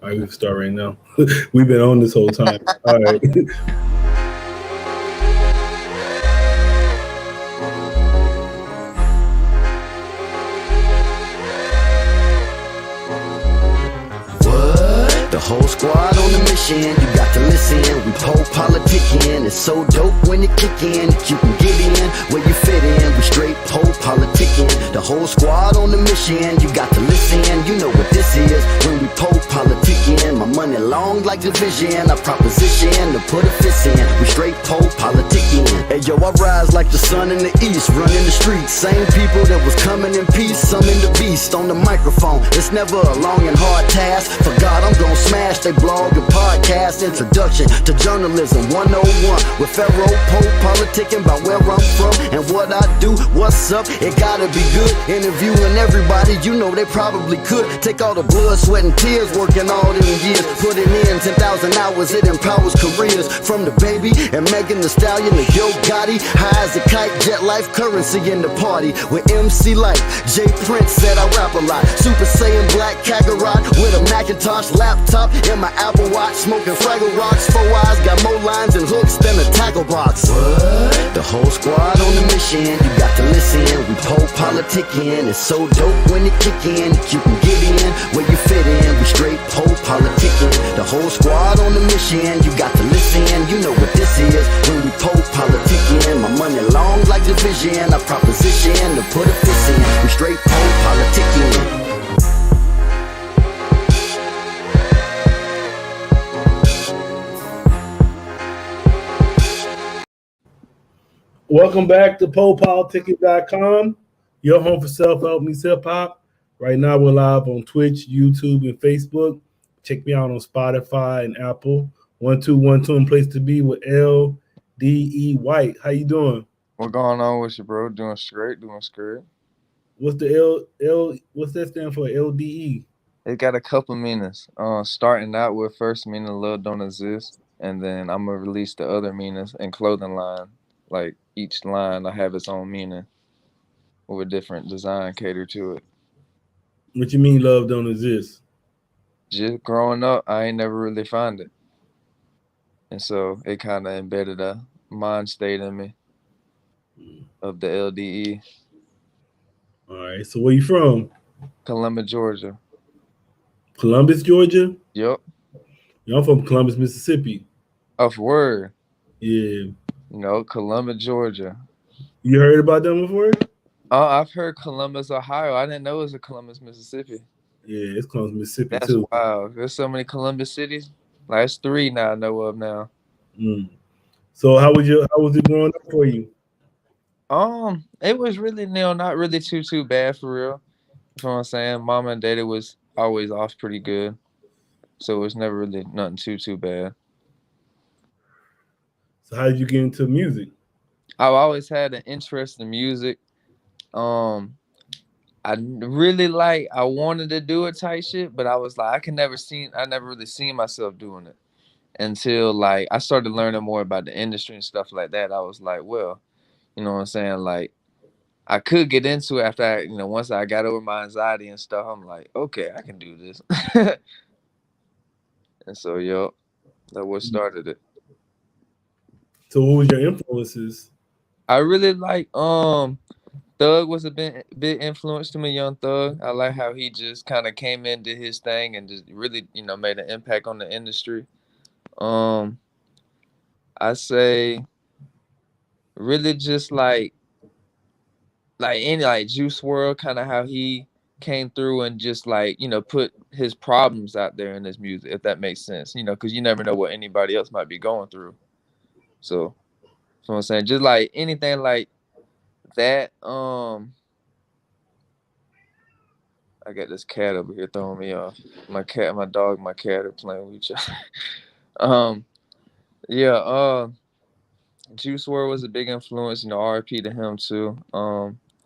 All right, we can start right now. We've been on this whole time. All right. The whole squad on the mission, you got to listen. We PoPolitickin, it's so dope when it kick in. You can get in where you fit in. We straight PoPolitickin. The whole squad on the mission, you got to listen. You know what this is when we PoPolitickin. My money long like division, I proposition to put a fist in. We straight PoPolitickin. Hey yo, I rise like the sun in the east, running the streets. Same people that was coming in peace, some in the beast on the microphone. It's never a long and hard task. For God, I'm gon' smash they blog and podcast. Introduction to journalism 101 with Pharaoh PoPolitickin about where I'm from and what I do. What's up? It gotta be good. Interviewing everybody, you know they probably could. Take all the blood, sweat, and tears, working all them years. Putting in 10,000 hours, it empowers careers. From the baby and Megan Thee Stallion to Yo Gotti. High as a kite, jet life, currency in the party. With MC Light, J Prince said I rap a lot. Super Saiyan Black Kakarot with a Macintosh laptop in my Apple Watch, smoking Fraggle Rocks. 4 eyes, got more lines and hooks than a tackle box. What? The whole squad on the mission, you got to listen. We PoPolitickin, it's so dope when it kick in. You can get in where you fit in. We straight PoPolitickin. The whole squad on the mission, you got to listen. You know what this is when we PoPolitickin. My money long like division, I proposition to put a fist in. We straight PoPolitickin. Welcome back to PoPolitickin.com, your home for self-help meets hip-hop. Right now, we're live on Twitch, YouTube, and Facebook. Check me out on Spotify and Apple. 1212 and place to be with LDE WHYTE. How you doing? What going on with you, bro? Doing straight. What's the what's that stand for? LDE? It got a couple meanings. Starting out with first meaning love don't exist, and then I'm gonna release the other meanings in clothing line. Like each line will have its own meaning with a different design catered to it. What you mean love don't exist? Just growing up, I ain't never really found it. And so it kind of embedded a mind state in me of the LDE. All right, so where you from? Columbus, Georgia. Columbus, Georgia? Yup. I'm from Columbus, Mississippi. Oh, for word. Yeah. No, Columbus, Georgia. You heard about them before? Oh, I've heard Columbus, Ohio. I didn't know it was a Columbus, Mississippi. Yeah, it's Columbus, Mississippi. That's too. Wow. There's so many Columbus cities. Like, it's 3 now I know of now. So how was it growing up for you? It was really not really too bad for real. You know what I'm saying? Mama and daddy was always off pretty good. So it was never really nothing too bad. So how did you get into music? I've always had an interest in music. I wanted to do it type shit, but I was like, I never really seen myself doing it until like I started learning more about the industry and stuff like that. I was like, well, you know what I'm saying? Like I could get into it after once I got over my anxiety and stuff, I'm like, okay, I can do this. And so, that's what started it. So what was your influences? I really like Thug was a big influence to me, Young Thug. I like how he just kind of came in, did his thing, and just really, made an impact on the industry. I say really just like Juice WRLD, kind of how he came through and just put his problems out there in his music, if that makes sense. Because you never know what anybody else might be going through. So, you know what I'm saying? Just like anything like that. I got this cat over here throwing me off. My dog, my cat are playing with each other. Juice WRLD was a big influence, RIP to him too.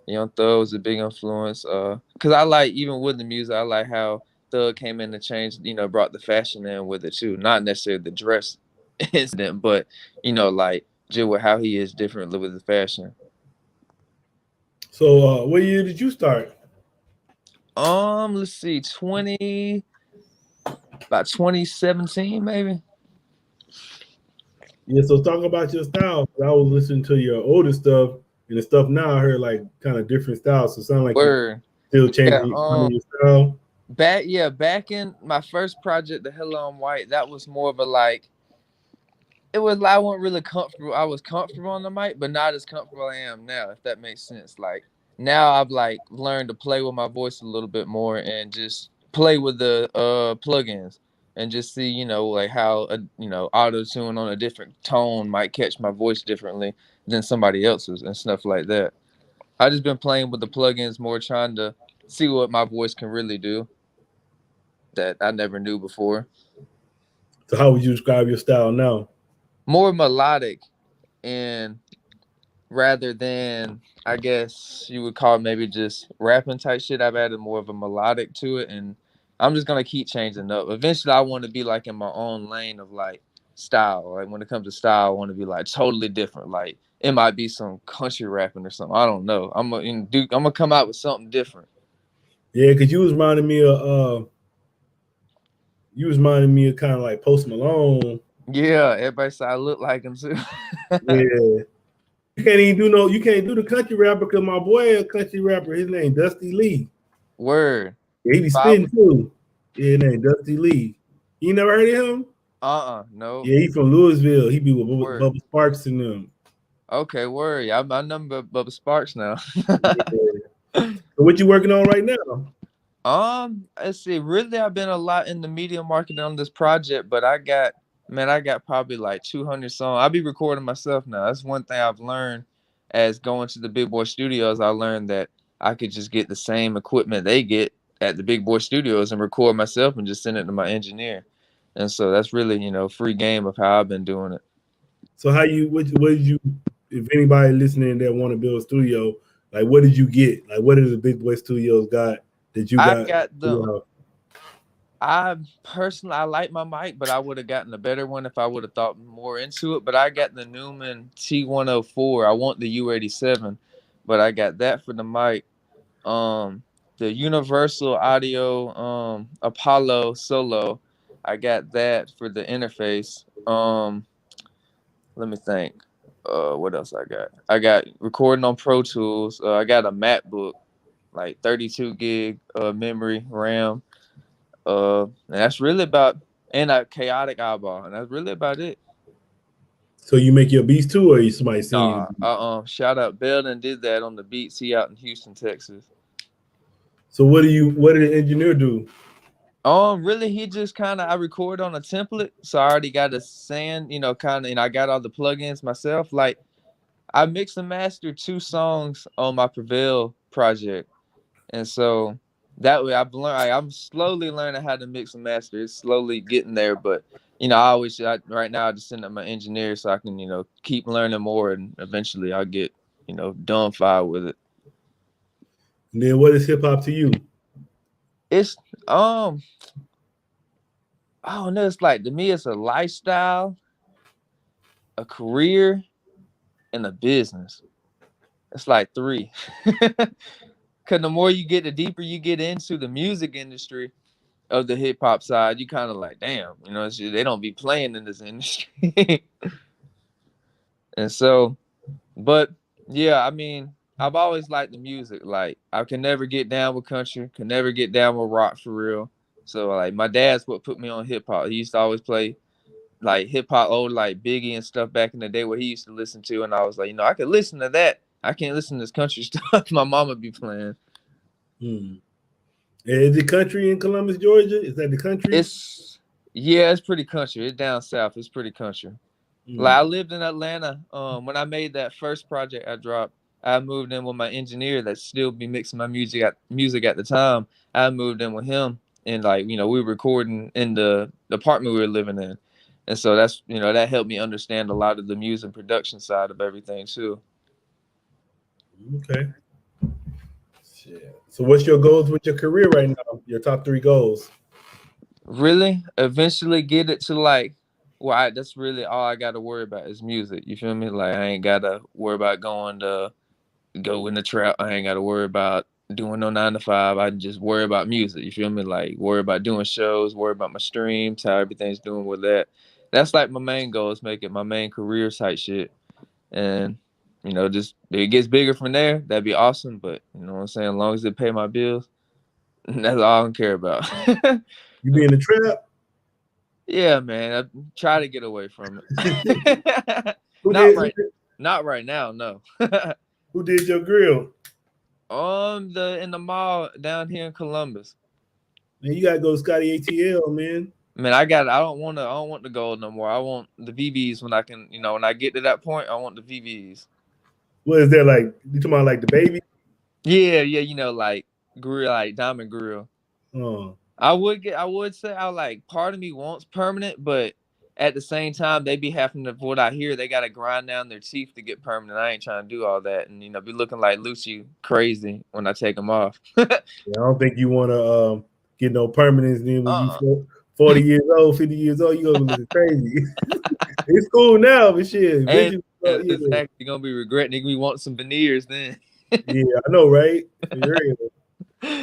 Young Thug was a big influence. Cause I like, even with the music, I like how Thug came in to change, brought the fashion in with it too. Not necessarily the dress incident, but just with how he is different with the fashion. So what year did you start? Let's see, 20. about 2017 maybe. Yeah, so talk about your style. I was listening to your older stuff and the stuff now. I heard like kind of different styles. So it sounds like you Word. still Yeah. changing your style. Back in my first project, the Hello White, that was more of a like, it was I wasn't really comfortable. I was comfortable on the mic, but not as comfortable I am now, if that makes sense. Like now I've like learned to play with my voice a little bit more and just play with the plugins and just see, like how auto tune on a different tone might catch my voice differently than somebody else's and stuff like that. I just been playing with the plugins more, trying to see what my voice can really do that I never knew before. So how would you describe your style now? More melodic, and rather than, I guess you would call it maybe just rapping type shit, I've added more of a melodic to it, and I'm just gonna keep changing up. Eventually, I want to be like in my own lane of like style. Like when it comes to style, I want to be like totally different. Like it might be some country rapping or something. I don't know. I'm gonna come out with something different. Yeah, because you was reminding me of kind of like Post Malone. Yeah, everybody said I look like him too. Yeah. You can't do the country rapper because my boy a country rapper. His name Dusty Lee. Word. Yeah, he be spitting too. Yeah, his name Dusty Lee. You never heard of him? No. Yeah, he from Louisville. He be with Word. Bubba Sparks and them. Okay, word. Yeah, I number Bubba Sparks now. Yeah. So what you working on right now? Let's see. Really, I've been a lot in the media marketing on this project, but I got probably like 200 songs. I'll be recording myself now. That's one thing I've learned as going to the big boy studios. I learned that I could just get the same equipment they get at the big boy studios and record myself and just send it to my engineer. And so that's really, free game of how I've been doing it. So what did you, if anybody listening that want to build a studio, like what did you get? Like what did the big boy studios got that you got? I personally, I like my mic, but I would have gotten a better one if I would have thought more into it. But I got the Neumann T104. I want the U87, but I got that for the mic. The Universal Audio Apollo Solo, I got that for the interface. Let me think. What else I got? I got recording on Pro Tools. I got a MacBook, like 32 gig memory RAM. And that's really about, and a chaotic eyeball, and that's really about it. So you make your beats too, or you somebody sing? Shout out Belden did that on the beats. He out in Houston, Texas. So what did the engineer do? Really, he just kind of, I record on a template, so I already got a sand, kind of, and I got all the plugins myself. Like I mixed and mastered 2 songs on my Prevail project, and so that way I've learned. I'm slowly learning how to mix and master. It's slowly getting there, but right now I just send up my engineer so I can keep learning more, and eventually I'll get done file with it. And then what is hip hop to you? It's I don't know. It's like, to me, it's a lifestyle, a career, and a business. It's like 3. Because the more you get, the deeper you get into the music industry of the hip hop side, you kind of like, damn, they don't be playing in this industry. And so, but yeah, I mean, I've always liked the music. Like I can never get down with country, can never get down with rock for real. So like my dad's what put me on hip hop. He used to always play like hip hop, old like Biggie and stuff back in the day, what he used to listen to, and I was like, I could listen to that. I can't listen to this country stuff my mama be playing. Is it country in Columbus, Georgia? Is that the country? It's pretty country. It's down south. It's pretty country. Like I lived in Atlanta. When I made that first project I dropped, I moved in with my engineer that still be mixing my music at the time. I moved in with him, and like we were recording in the apartment we were living in, and so that's that helped me understand a lot of the music production side of everything too. Okay. So what's your goals with your career right now? Your top 3 goals? Really, eventually get it to like, well, that's really all I got to worry about is music. You feel me? Like I ain't got to worry about go in the trap. I ain't got to worry about doing no 9 to 5. I just worry about music. You feel me? Like worry about doing shows, worry about my streams, how everything's doing with that. That's like my main goal is make it my main career type shit. And just if it gets bigger from there, that'd be awesome. But you know what I'm saying? As long as it pay my bills, that's all I don't care about. You be in the trap? Yeah, man. I try to get away from it. Who Not right now, no. Who did your grill? In the mall down here in Columbus. Man, you gotta go Scotty ATL, man. Man, I don't want the gold no more. I want the VVs when I can, when I get to that point, I want the VVs. What is that like? You talking about like the baby? Yeah, like grill, like diamond grill. I would say part of me wants permanent, but at the same time, they be having to, what I hear, they got to grind down their teeth to get permanent. I ain't trying to do all that and, be looking like Lucy crazy when I take them off. Yeah, I don't think you want to get no permanence. Then when you 40 years old, 50 years old, you going to be looking crazy. It's cool now, but shit. Exactly. You're going to be regretting it. We want some veneers then. Yeah, I know, right?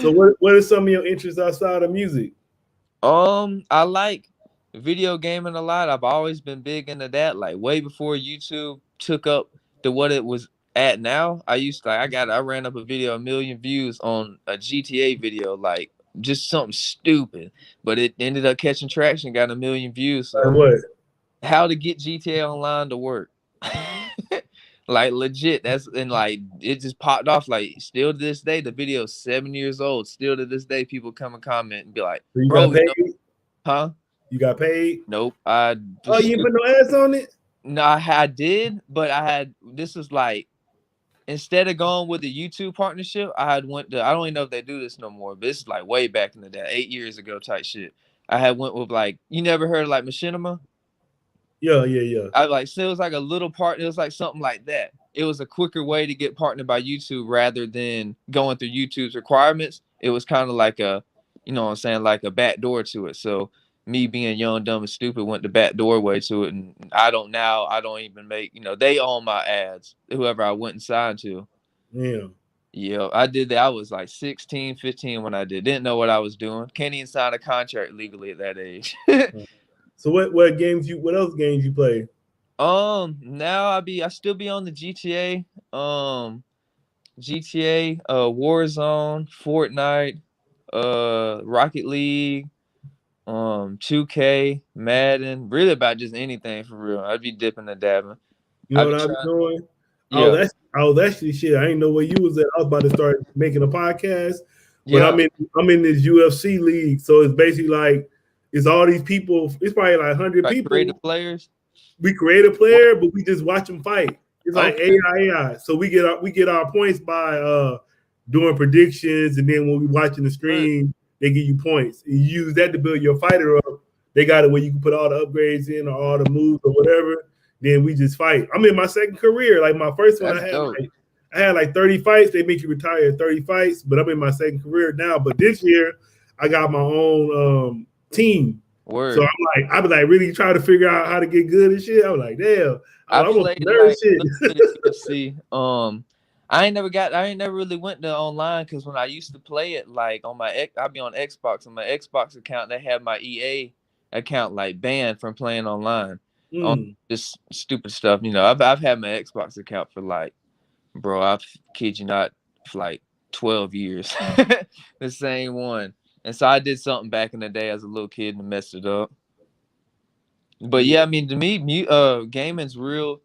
So what are some of your interests outside of music? I like video gaming a lot. I've always been big into that. Like way before YouTube took up to what it was at now. I ran up a video 1 million views on a GTA video, like just something stupid, but it ended up catching traction, got 1 million views. So what? How to get GTA Online to work. Like legit, it just popped off. Like still to this day, the video's 7 years old. Still to this day, people come and comment and be like, so you got paid? Huh? You got paid? Nope. You didn't put no ads on it? No, I did, but this is like, instead of going with the YouTube partnership, I don't even know if they do this no more, but this is like way back in the day, 8 years ago type shit. I had went with like, you never heard of like Machinima? Yeah. So it was like a little part. It was like something like that. It was a quicker way to get partnered by YouTube rather than going through YouTube's requirements. It was kind of like a, like a back door to it. So me being young, dumb, and stupid went the back doorway to it. And I don't even make, they own my ads, whoever I went and signed to. Yeah. Yeah, I did that. I was like 16, 15 when I didn't know what I was doing. Can't even sign a contract legally at that age. So what else games you play? Now I still be on the GTA, Warzone, Fortnite, Rocket League, 2K, Madden, really about just anything for real. I'd be dipping and dabbing. You know what I've been doing? Yeah. I was actually shit. I didn't know where you was at. I was about to start making a podcast, but Yeah. I'm in this UFC league, so it's basically like it's all these people. It's probably like 100 like people. Creative players. We create a player, but we just watch them fight. It's like AI. So we get our points by doing predictions, and then when we watching the stream, they give you points. And you use that to build your fighter up. They got it where you can put all the upgrades in or all the moves or whatever. Then we just fight. I'm in my second career. Like my first one, I had like 30 fights. They make you retire at 30 fights, but I'm in my second career now. But this year, I got my own team. Word. So I was like really trying to figure out how to get good and shit. I was like, damn, I played shit. I ain't never really went to online because when I used to play it, like I'd be on Xbox. On my Xbox account, they had my EA account like banned from playing online. On just stupid stuff. I've had my Xbox account for like, bro, I kid you not, for like 12 years. The same one. And so I did something back in the day as a little kid and messed it up. But yeah, I mean, to me, gaming's real.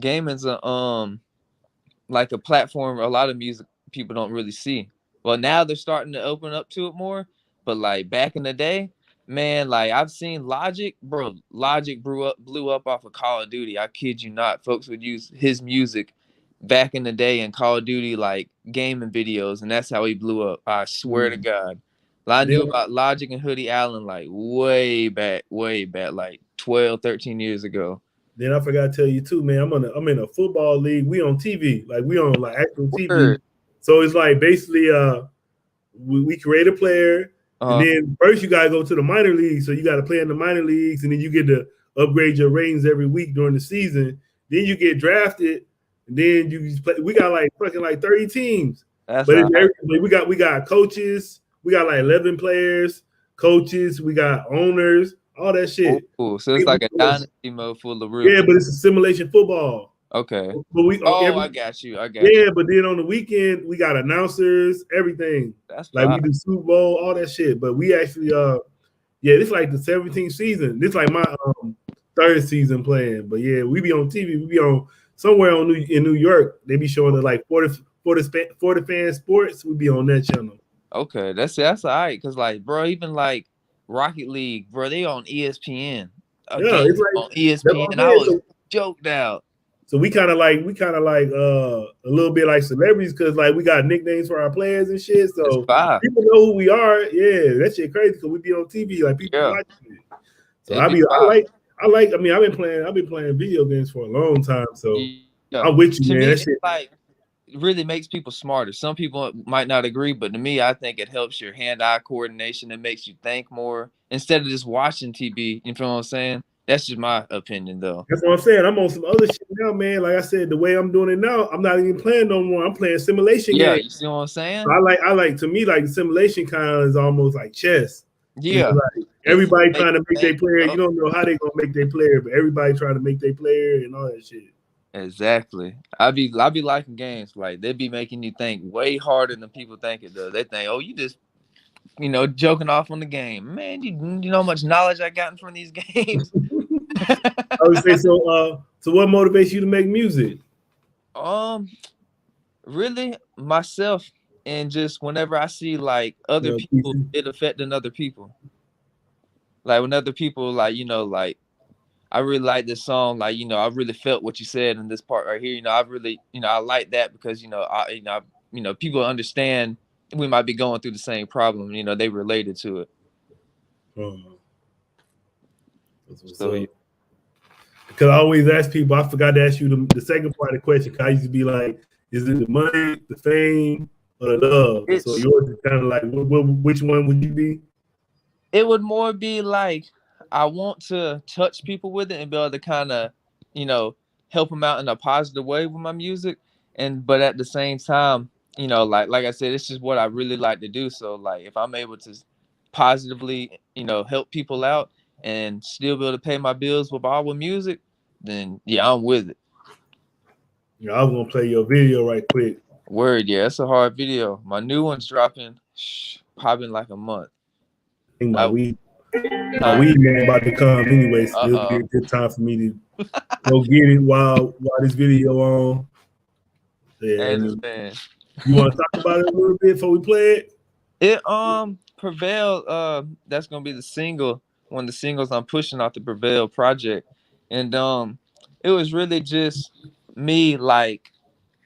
Gaming's like a platform a lot of music people don't really see. Well, now they're starting to open up to it more. But like back in the day, man, like I've seen Logic, bro. Logic blew up off of Call of Duty. I kid you not. Folks would use his music back in the day in Call of Duty, like gaming videos, and that's how he blew up. I swear to God. I knew about Logic and Hoodie Allen like way back, like 12, 13 years ago. Then I forgot to tell you too, man. I'm in a football league. We on TV, like we on like actual TV. So it's like basically, we create a player, and then first you gotta go to the minor leagues. So you gotta play in the minor leagues, and then you get to upgrade your ratings every week during the season. Then you get drafted, and then you play. We got like fucking like 30 teams. That's But all right. we got coaches. We got like 11 players, coaches. We got owners. All that shit. Ooh, so it's like a dynasty mode full of real Yeah, people. but it's a simulation football. Okay. But we I got you. yeah, but then on the weekend we got announcers, everything. That's like fine. we do Super Bowl, all that shit. But we actually yeah, this like the 17th season. This like my third season playing. But yeah, we be on TV. We be on somewhere in New York. They be showing the like 40 fan sports. We be on that channel. Okay, that's all right. Cause like, bro, even like Rocket League, bro, they on ESPN. Yeah, it's like on ESPN. I was joked out. So we kind of like a little bit like celebrities because like we got nicknames for our players and shit. So people know who we are. Yeah, that shit crazy because we be on TV like people watching it. So I mean I've been playing video games for a long time. So I'm with you, man. That shit like really makes people smarter. Some people might not agree, but to me, I think it helps your hand-eye coordination. It makes you think more instead of just watching TV. You feel what I'm saying? That's just my opinion, though. That's what I'm saying. I'm on some other shit now, man. Like I said, the way I'm doing it now, I'm not even playing no more. I'm playing simulation games. You see what I'm saying? So I like to me, like simulation kind of is almost like chess. Yeah. Like everybody trying to make their player. You don't know how they gonna make their player, but everybody trying to make their player and all that shit. Exactly. I be liking games. Like they be making you think way harder than people think it does. They think, oh, you just joking off on the game. Man, you know how much knowledge I got from these games. I would say so. So what motivates you to make music? Really myself, and just whenever I see like other people, it affecting other people. Like when other people like I really like this song. Like I really felt what you said in this part right here. I really I like that because people understand we might be going through the same problem. They related to it. So, because I always ask people, I forgot to ask you the second part of the question. Because I used to be like, is it the money, the fame, or the love? So yours is kind of like, which one would you be? It would more be like, I want to touch people with it and be able to kind of, help them out in a positive way with my music. But at the same time, like I said, it's just what I really like to do. So like, if I'm able to positively, help people out and still be able to pay my bills with all with music, then yeah, I'm with it. Yeah, I was gonna play your video right quick. Word, yeah, it's a hard video. My new one's dropping probably in like a month. I think my weed man about to come anyway, so it'll be a good time for me to go get it while this video on. Yeah, you want to talk about it a little bit before we play it? It Prevail, that's gonna be the single, one of the singles I'm pushing off the Prevail project. And it was really just me like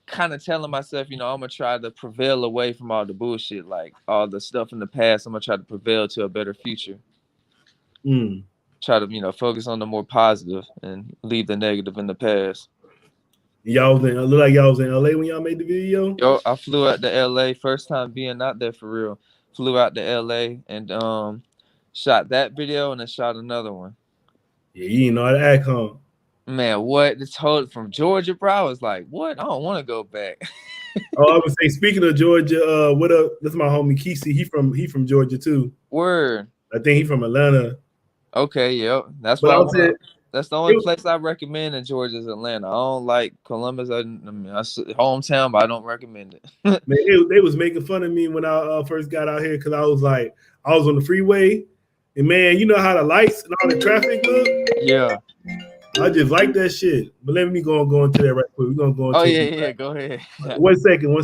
kind of telling myself, I'm gonna try to prevail away from all the bullshit, like all the stuff in the past. I'm gonna try to prevail to a better future. Try to, focus on the more positive and leave the negative in the past. Look like y'all was in LA when y'all made the video? Yo, I flew out to LA, first time being out there for real. Flew out to LA and shot that video and then shot another one. Yeah, you didn't know how to act, huh? Man, what? This whole from Georgia, bro. I was like, what? I don't want to go back. I would say, speaking of Georgia, what up? That's my homie Kesey. He from Georgia too. Word. I think he from Atlanta. Okay, yep. That's what that's the only place I recommend in Georgia is Atlanta. I don't like Columbus. I hometown, but I don't recommend it. Man, they was making fun of me when I first got out here because I was on the freeway, and man, you know how the lights and all the traffic look? Yeah. I just like that shit. But let me go into that right quick. We're gonna go into yeah, go ahead. 1 second.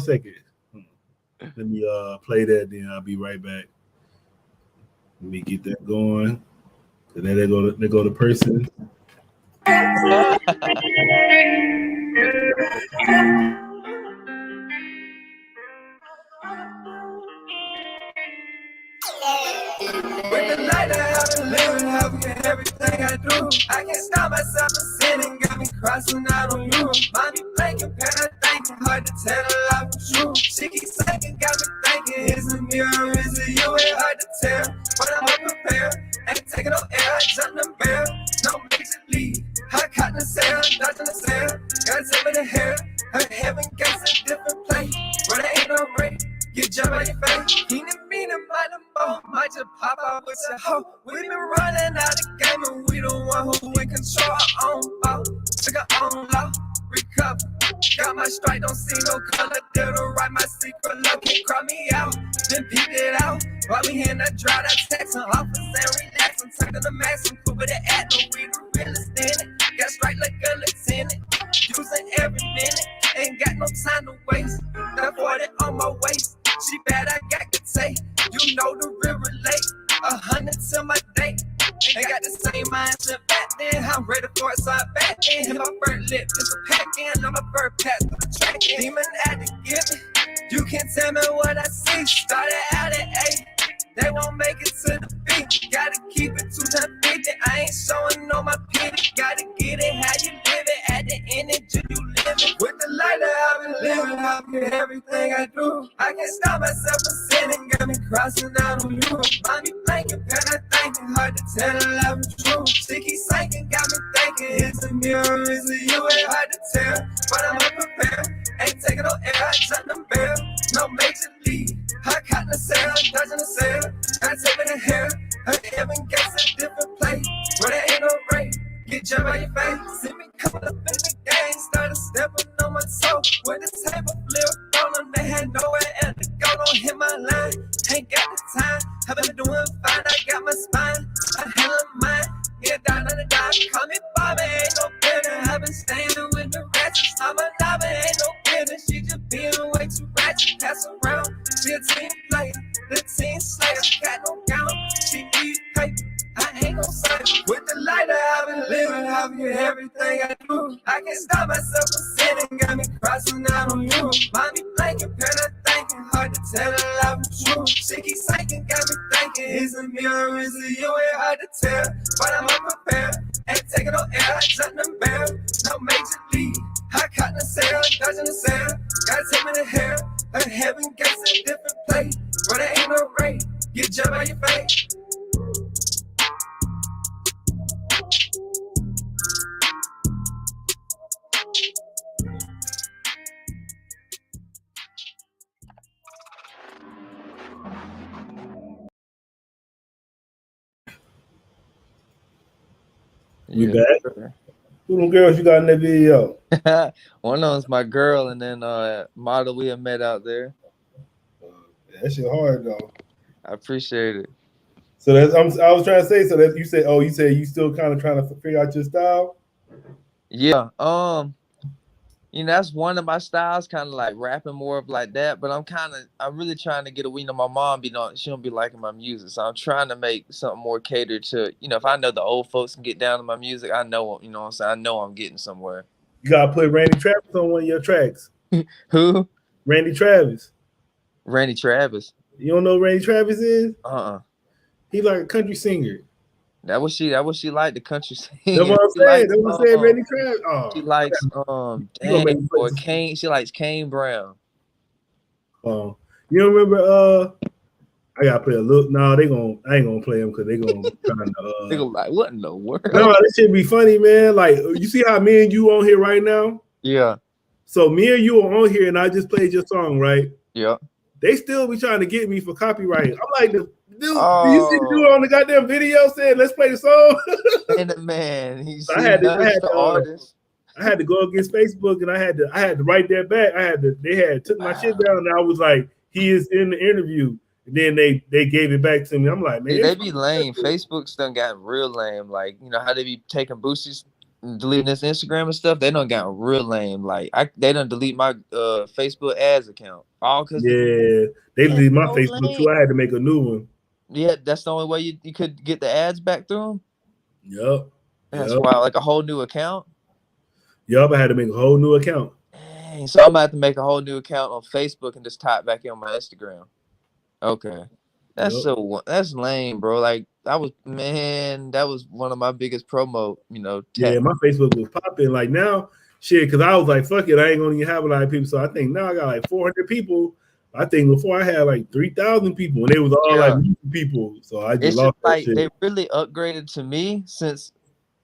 Let me play that, then I'll be right back. Let me get that going. And then they go to person. With the light I have been living, helping in everything I do. I can't stop myself from sinning, got me crossing out on you. Mommy blanking, pen I thinking, hard to tell a lie from true. She keeps thinking, got me thinking, is it me or is it you? It's hard to tell, but I'm unprepared. Ain't taking no air, jump the bear, no major lead. I caught the sail, dodging the sail, gotta take me the hair. Her heaven gets a different place, but there ain't no radio. get jumped by your face. He didn't mean to mind them both, might just pop out with your hoe. We been running out the game and we the one who in control our own ball. Took our own law, recover. Got my strike, don't see no color. Did to write my secret love, can't cry me out. Then peep it out. While we in the drought, I text and office and relax. I'm tucking the max, I'm cool with the ad, no we the realest in it. Got strike like a lieutenant, using every minute. Ain't got no time to waste. That 40 on my waist. She bad, I got to take. You know the real relate. 100 to my date. Ain't got the same mindset back then. I'm ready for it, so I back in. Hit my bird lip, just a pack in. I'm a bird pass for the track in. Demon had to give it. You can't tell me what I see. Started out at 8. They won't make it to the beat. Gotta keep it to the 50. I ain't showing no my pity. Gotta get it how you live it. At the end of you live it. With the light that I've been living, I've been everything I do. I can't stop myself from sinning. Got me crossing out on you. Mind me blanking, pen I thinking. Hard to tell the love is true. She keep sinking, got me thinking. Is it me or is it you? It's hard to tell, but I'm unprepared. Ain't taking no air, I shut them bare. No major league. I caught the sale, dodging the sale. I take me to hell. I heaven gets a different place. Where there ain't no rain. Get jumped by your face. See me coming up in the game. Started stepping on my toe. With the table flip on them, they had nowhere else to go. Don't hit my line. Ain't got the time. I've been doing fine. I got my spine. I handle mine. Yeah, down on the dime. Call me Bobby. Ain't no better. I've been staying with the ratchets. I'm a lava. Ain't no better. She just being way too ratchet. Pass around. She a team player. The team slayer. Got no count. She need paper. I ain't no saint. With the light that I've been living, I've been everything I do. I can't stop myself from sinning, got me crossing out on you. Mind me blanking, pen I thinking, hard to tell the love is true. She keep sinking, got me thinking, is it me or is it you? It's hard to tell, but I'm unprepared. Ain't taking no air, I jump them bare. No major league, I caught the sale, dodging the sale. Gotta take me to hell, and heaven gets a different place. Where there ain't no rain, get jumped by your face. We back. Who them girls you got in that video? One of them's my girl, and then model we have met out there. That shit hard though. I appreciate it. So that's I was trying to say. So that you said you still kind of trying to figure out your style. Yeah. You know, that's one of my styles, kind of like rapping more of like that. But I'm really trying to get away. You know, my mom she don't be liking my music, so I'm trying to make something more catered to. You know, if I know the old folks can get down to my music, I know. You know what I'm saying? I know I'm getting somewhere. You gotta put Randy Travis on one of your tracks. Who? Randy Travis. Randy Travis. You don't know who Randy Travis is? He like a country singer. That was she liked the country singing. That's what I'm saying. That's what I'm saying, Randy Travis. She likes dang boy, Kane. She likes Kane Brown. You don't remember? I gotta play a look. No, I ain't gonna play them because they gonna trying to. They gonna like, what in the world? No, this should be funny, man. Like you see how me and you on here right now? Yeah. So me and you are on here, and I just played your song, right? Yeah. They still be trying to get me for copyright. I'm like, dude, do you see the dude on the goddamn video saying, "Let's play the song"? And the man, he's I had to go against Facebook, and I had to write that back. They took my shit down, and I was like, he is in the interview. And then they gave it back to me. I'm like, man, they be lame. Facebook's done got real lame. Like, you know how they be taking boosties and deleting this Instagram and stuff. They done got real lame. Like they done delete my Facebook ads account. All because they deleted my Facebook too. I had to make a new one. Yeah, that's the only way you could get the ads back through them. Yep. That's why, like a whole new account. Yup, I had to make a whole new account. Dang, so I'm gonna have to make a whole new account on Facebook and just type back in on my Instagram. Okay. That's lame, bro. Like that was one of my biggest promo, Yeah, my Facebook was popping. Like now, shit, because I was like, fuck it, I ain't gonna even have a lot of people. So I think now I got like 400 people. I think before I had like 3,000 people, and they was all like music people. So I just lost that shit. They really upgraded to me since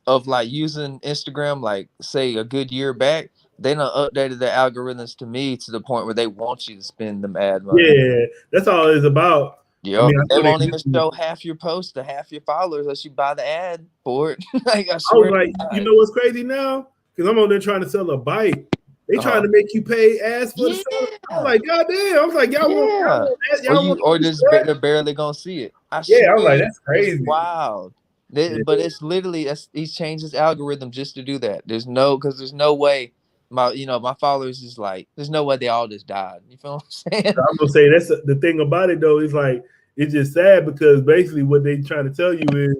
of like using Instagram, like say a good year back. they done updated their algorithms to me to the point where they want you to spend them ad money. Yeah, that's all it's about. Yep. I mean, I They know won't they even show half your posts to half your followers unless you buy the ad for it. Like, I I was swear. like, you know what's crazy now? Because I'm on there trying to sell a bike. They trying to make you pay ads for the seller. I was like, God damn. I was like, y'all want Or just they're barely gonna see it. I yeah, I was swear, like, that's crazy. it's wild. Yeah. But it's literally he's changed his algorithm just to do that. There's no way my followers is like, there's no way they all just died. You feel what I'm saying? I'm gonna say that's the thing about it though. Is like it's just sad because basically what they trying to tell you is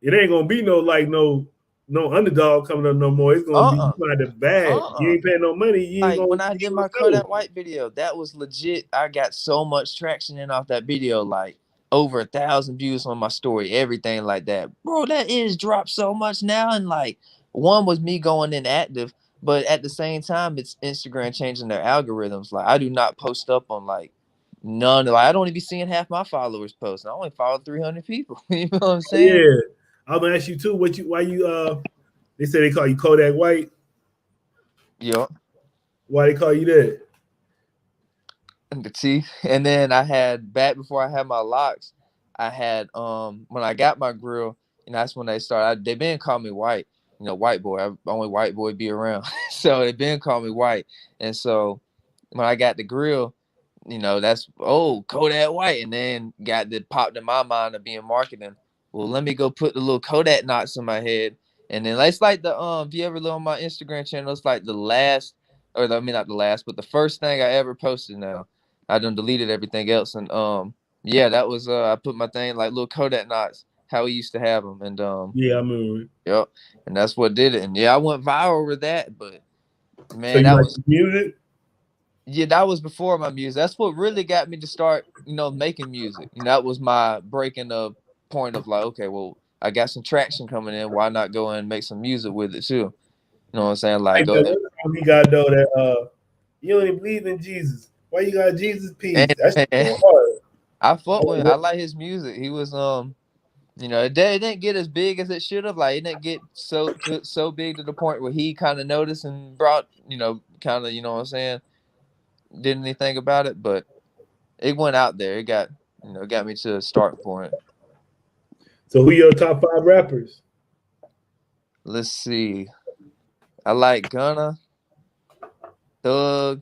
it ain't gonna be no underdog coming up no more. It's gonna be you find it bad. You ain't paying no money. You ain't Like gonna, when I did my Kodak White video, that was legit. I got so much traction in off that video, like over 1,000 views on my story, everything like that. Bro, that is dropped so much now. And like one was me going inactive, but at the same time, it's Instagram changing their algorithms. Like I do not post up on like none. Like I don't even be seeing half my followers post. I only follow 300 people. You know what I'm saying? Yeah. I'm gonna ask you too. Why you they say they call you Kodak White. Yep. Why they call you that? The teeth. And then I had back before I had my locks, I had when I got my grill, that's when they started. They been calling me white, white boy. Only white boy be around. So they been calling me white. And so when I got the grill, that's Kodak White. And then popped in my mind of being marketing. Well, let me go put the little Kodak knots in my head. And then it's like if you ever look on my Instagram channel, it's like the last, or I mean not the last, but the first thing I ever posted now. I done deleted everything else, and yeah, that was I put my thing like little Kodak knots, how we used to have them, and yeah, I remember. Yep, and that's what did it, and yeah, I went viral with that, but man, so you that like was music. Yeah, that was before my music. That's what really got me to start, making music. That was my breaking the point of like, okay, well, I got some traction coming in. Why not go and make some music with it too? You know what I'm saying? Like, go ahead. He got though that you don't even believe in Jesus. Why you got Jesus piece? That's hard. I fuck with him. I like his music. He was it didn't get as big as it should have. Like it didn't get so big to the point where he kind of noticed and brought, kind of, what I'm saying, did anything about it, but it went out there. It got, got me to a start point. So who your top 5 rappers? Let's see. I like Gunna, Thug.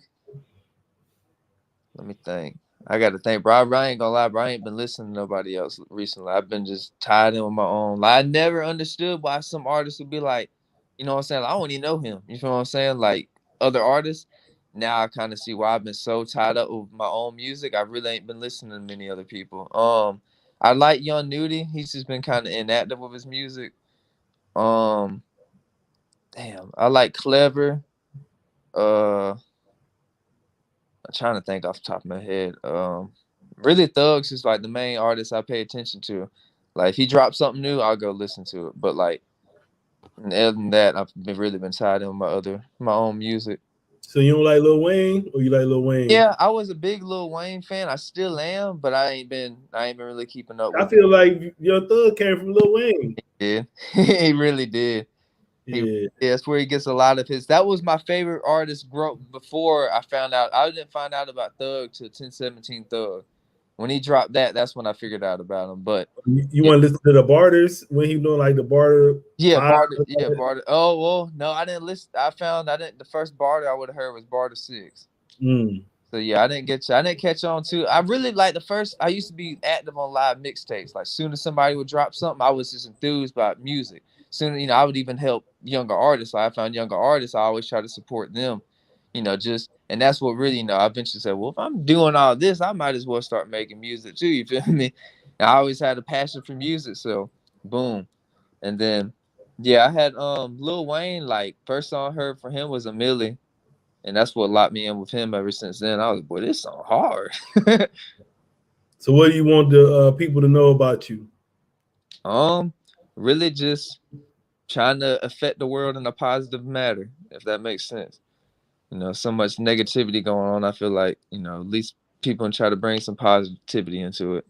Let me think. I got to think, bro. I ain't gonna lie, bro. I ain't been listening to nobody else recently. I've been just tied in with my own. Like, I never understood why some artists would be like, you know what I'm saying? Like, I don't even know him. You feel what I'm saying? Like other artists. Now I kind of see why I've been so tied up with my own music. I really ain't been listening to many other people. I like Young Nudie. He's just been kind of inactive with his music. Damn, I like Clever. I'm trying to think off the top of my head. Really, Thugs is like the main artist I pay attention to. Like, if he drops something new, I'll go listen to it. But like, other than that, I've really been tied in with my own music. So you don't like Lil Wayne, or you like Lil Wayne? Yeah, I was a big Lil Wayne fan. I still am, but I ain't been really keeping up with I feel like your Thug came from Lil Wayne. He did. He really did. Yeah, that's where he gets a lot of his. That was my favorite artist before I found out. I didn't find out about Thug till 1017 Thug. When he dropped that, that's when I figured out about him. But you want to listen to the Barters when he doing like the Barter? Barter. Oh well, no, I didn't listen. The first Barter I would have heard was Barter 6. So yeah, I didn't catch on to. I really like the first. I used to be active on live mixtapes. Like, soon as somebody would drop something, I was just enthused about music. Soon, I would even help younger artists. So I found younger artists. I always try to support them. And that's what really, I eventually said, well, if I'm doing all this, I might as well start making music too. You feel me? And I always had a passion for music, so boom. And then, yeah, I had Lil Wayne. Like, first song I heard from him was A Milli, and that's what locked me in with him ever since then. I was like, boy, this song hard. So what do you want the people to know about you? Really just trying to affect the world in a positive manner, if that makes sense. So much negativity going on. I feel like, at least people can try to bring some positivity into it.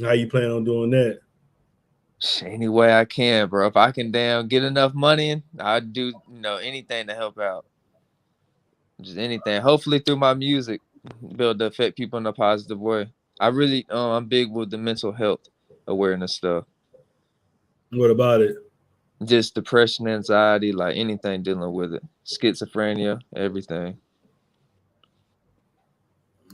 How you plan on doing that? Any way I can, bro. If I can get enough money in, I'd do, anything to help out. just anything. Hopefully through my music, be able to affect people in a positive way. I really, I'm big with the mental health awareness stuff. What about it? Just depression, anxiety, like anything dealing with it. Schizophrenia, everything.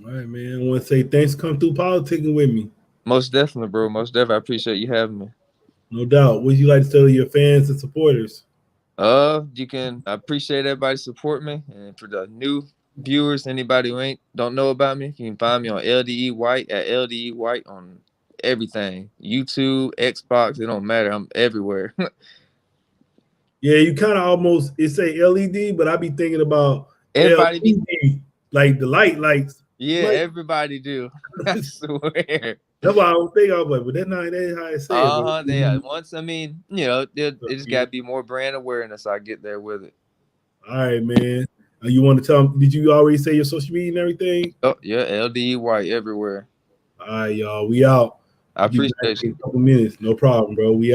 All right, man. I want to say thanks for coming through politicking with me. Most definitely, bro. Most definitely. I appreciate you having me. No doubt. What would you like to tell your fans and supporters? I appreciate everybody support me. And for the new viewers, anybody who don't know about me, you can find me on LDE White at LDE White on everything. YouTube, Xbox, it don't matter. I'm everywhere. Yeah, you kind of almost, it say LED, but I be thinking about Everybody LED, like the lights. Yeah, like, everybody do. I swear. That's why I don't think I was like, but that's not how it says. Yeah. Once, I mean, it just gotta be more brand awareness. I get there with it. All right, man. You want to tell them, did you already say your social media and everything? Oh, yeah, LDE White everywhere. All right, y'all. We out. I appreciate you. A couple minutes. No problem, bro. We out.